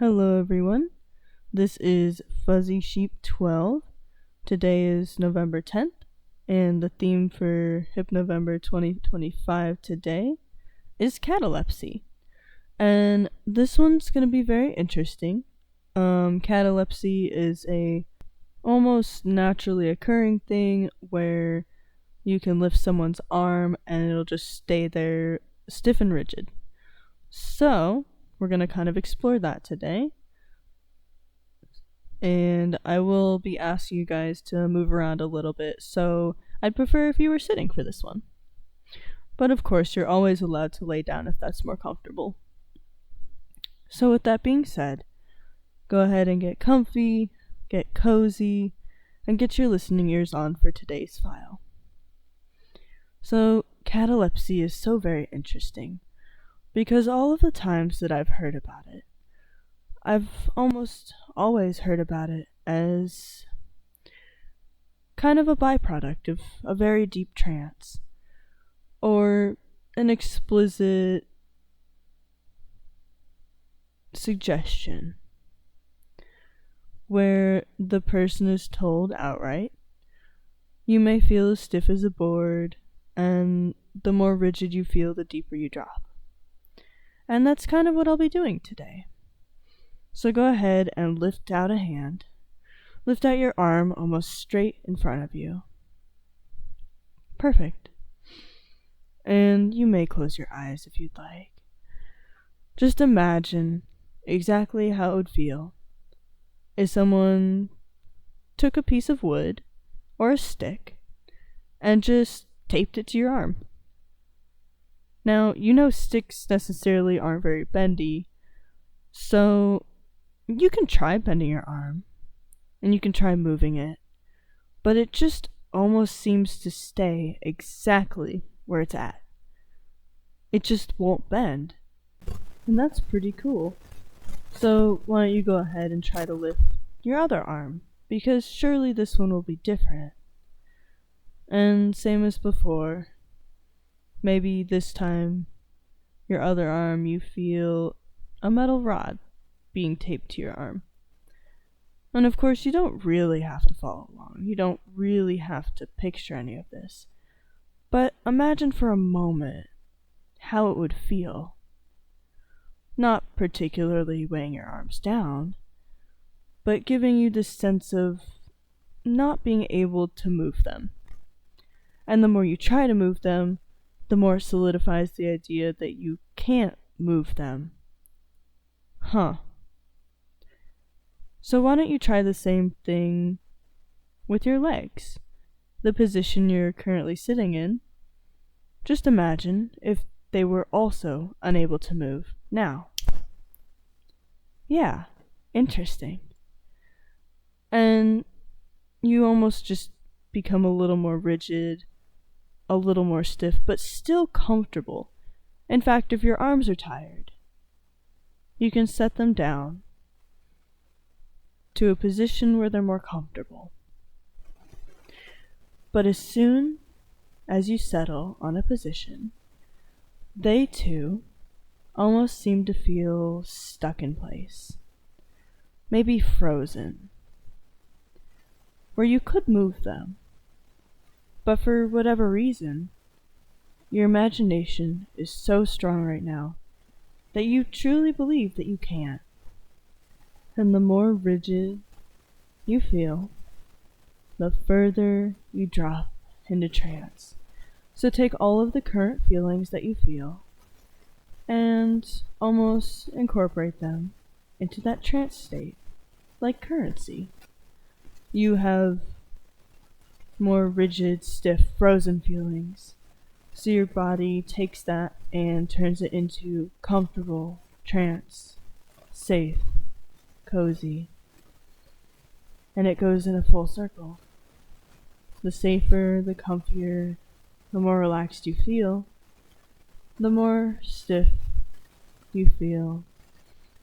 Hello everyone, this is Fuzzy Sheep 12. Today is November 10th, and the theme for Hypnovember 2025 today is Catalepsy. And this one's going to be very interesting. Catalepsy is a almost naturally occurring thing where you can lift someone's arm and it'll just stay there stiff and rigid. So, we're going to kind of explore that today. And I will be asking you guys to move around a little bit, so I'd prefer if you were sitting for this one. But of course, you're always allowed to lay down if that's more comfortable. So with that being said, go ahead and get comfy, get cozy, and get your listening ears on for today's file. So, catalepsy is so very interesting, because all of the times that I've heard about it, I've almost always heard about it as kind of a byproduct of a very deep trance, or an explicit suggestion, where the person is told outright, you may feel as stiff as a board, and the more rigid you feel, the deeper you drop. And that's kind of what I'll be doing today. So go ahead and lift out a hand. Lift out your arm almost straight in front of you. Perfect. And you may close your eyes if you'd like. Just imagine exactly how it would feel if someone took a piece of wood or a stick and just taped it to your arm. Now, you know sticks necessarily aren't very bendy, so you can try bending your arm, and you can try moving it, but it just almost seems to stay exactly where it's at. It just won't bend, and that's pretty cool. So why don't you go ahead and try to lift your other arm, because surely this one will be different. And same as before, maybe this time your other arm you feel a metal rod being taped to your arm. And of course, you don't really have to follow along. You don't really have to picture any of this. But imagine for a moment how it would feel. Not particularly weighing your arms down, but giving you this sense of not being able to move them. And the more you try to move them, the more it solidifies the idea that you can't move them. Huh. So why don't you try the same thing with your legs? The position you're currently sitting in. Just imagine if they were also unable to move now. Yeah, interesting. And you almost just become a little more rigid, a little more stiff, but still comfortable. In fact, if your arms are tired, you can set them down to a position where they're more comfortable. But as soon as you settle on a position, they too almost seem to feel stuck in place, maybe frozen, where you could move them, but for whatever reason, your imagination is so strong right now that you truly believe that you can't. And the more rigid you feel, the further you drop into trance. So take all of the current feelings that you feel and almost incorporate them into that trance state, like currency. You have more rigid, stiff, frozen feelings. So your body takes that and turns it into comfortable, trance, safe, cozy. And it goes in a full circle. The safer, the comfier, the more relaxed you feel, the more stiff you feel,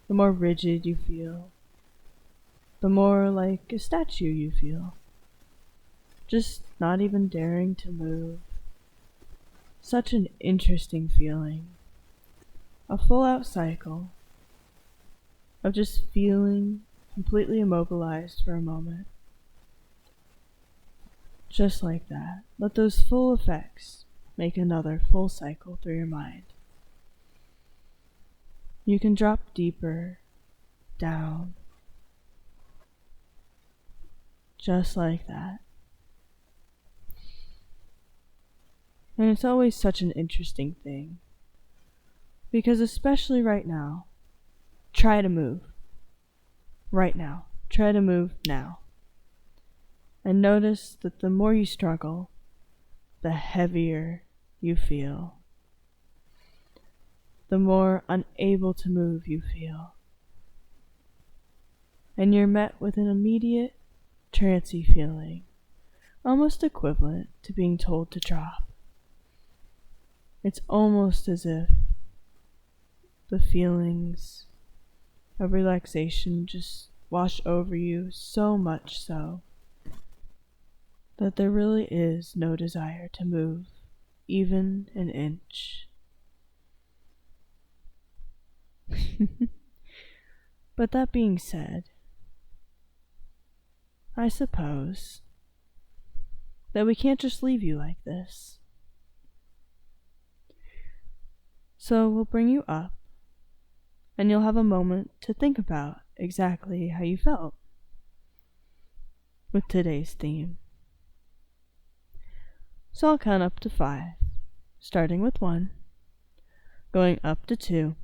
the more rigid you feel, the more like a statue you feel. Just not even daring to move. Such an interesting feeling. A full out cycle of just feeling completely immobilized for a moment. Just like that. Let those full effects make another full cycle through your mind. You can drop deeper down. Just like that. And it's always such an interesting thing. Because especially right now, try to move. Right now. Try to move now. And notice that the more you struggle, the heavier you feel. The more unable to move you feel. And you're met with an immediate, trancy feeling, almost equivalent to being told to drop. It's almost as if the feelings of relaxation just wash over you, so much so that there really is no desire to move even an inch. But that being said, I suppose that we can't just leave you like this. So we'll bring you up, and you'll have a moment to think about exactly how you felt with today's theme. So I'll count up to 5, starting with 1, going up to 2,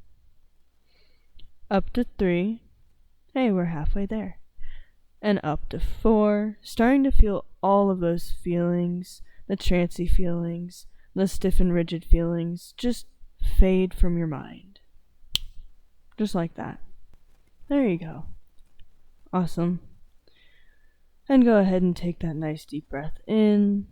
up to 3, hey, we're halfway there, and up to 4, starting to feel all of those feelings, the trancy feelings, the stiff and rigid feelings, just fade from your mind. Just like that. There you go. Awesome. And go ahead and take that nice deep breath in.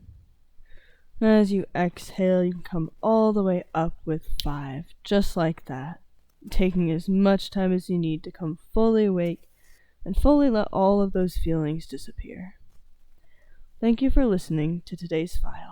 And as you exhale, you can come all the way up with 5, just like that. Taking as much time as you need to come fully awake and fully let all of those feelings disappear. Thank you for listening to today's file.